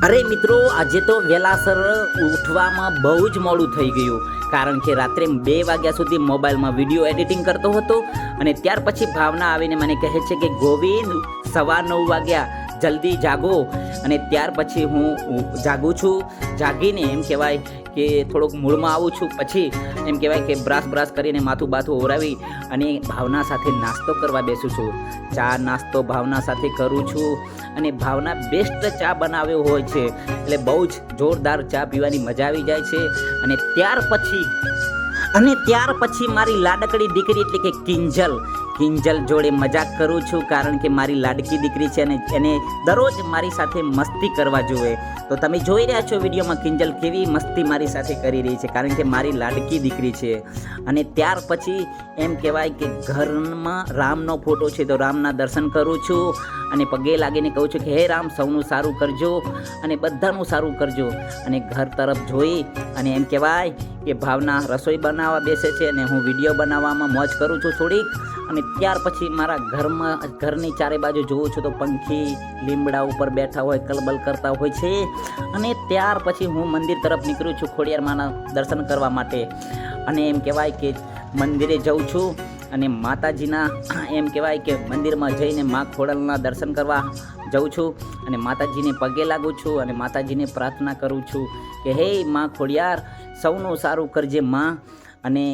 અરે મિત્રો, આજે તો વહેલાસર ઉઠવામાં બહુ જ મોડું થઈ ગયું, કારણ કે રાત્રે 2 વાગ્યા સુધી મોબાઈલમાં વિડીયો એડિટિંગ કરતો હતો. અને ત્યાર પછી ભાવના આવીને મને કહે છે કે ગોવિંદ, 9:15 વાગ્યા, જલ્દી જાગો. અને ત્યાર પછી હું જાગું છું. જાગીને એમ કહેવાય કે થોડોક મૂળમાં આવું છું. પછી એમ કહેવાય કે બ્રશ કરીને માથું બાથું ઓરાવી અને ભાવના સાથે નાસ્તો કરવા બેસું છું. ચા નાસ્તો ભાવના સાથે કરું છું. અને ભાવના બેસ્ટ ચા બનાવ્યો હોય છે, એટલે બહુ જ જોરદાર ચા પીવાની મજા આવી જાય છે. અને ત્યાર પછી મારી લાડકડી દીકરી એટલે કે કિંજલ જોડે મજાક કરું છું, કારણ કે મારી લાડકી દીકરી છે અને એને દરરોજ મારી સાથે મસ્તી કરવા જોઈએ. તો તમે જોઈ રહ્યા છો વિડીયોમાં કિંજલ કેવી મસ્તી મારી સાથે કરી રહી છે, કારણ કે મારી લાડકી દીકરી છે. અને ત્યાર પછી એમ કહેવાય કે ઘરમાં રામનો ફોટો છે, તો રામના દર્શન કરું છું અને પગે લાગીને કહું છું કે હે રામ, સૌનું સારું કરજો અને બધાનું સારું કરજો. અને ઘર તરફ જોઈ અને એમ કહેવાય કે ભાવના રસોઈ બનાવવા બેસે છે અને હું વિડીયો બનાવવામાં મોજ કરું છું થોડીક. અને ત્યાર પછી મારા ઘરની ચારે બાજુ જોઉં છું તો પંખી લીમડા ઉપર બેઠા હોય, કલબલ કરતા હોય છે. અને ત્યાર પછી હું મંદિર તરફ નીકળું છું ખોડિયાર માના દર્શન કરવા માટે. અને એમ કહેવાય કે મંદિરે જાઉં છું અને માતાજીના એમ કહેવાય કે મંદિરમાં જઈને મા ખોડલના દર્શન કરવા જાઉં છું અને માતાજીને પગે લાગું છું અને માતાજીને પ્રાર્થના કરું છું કે હે મા ખોડિયાર, સૌનું સારું કરજે મા. અને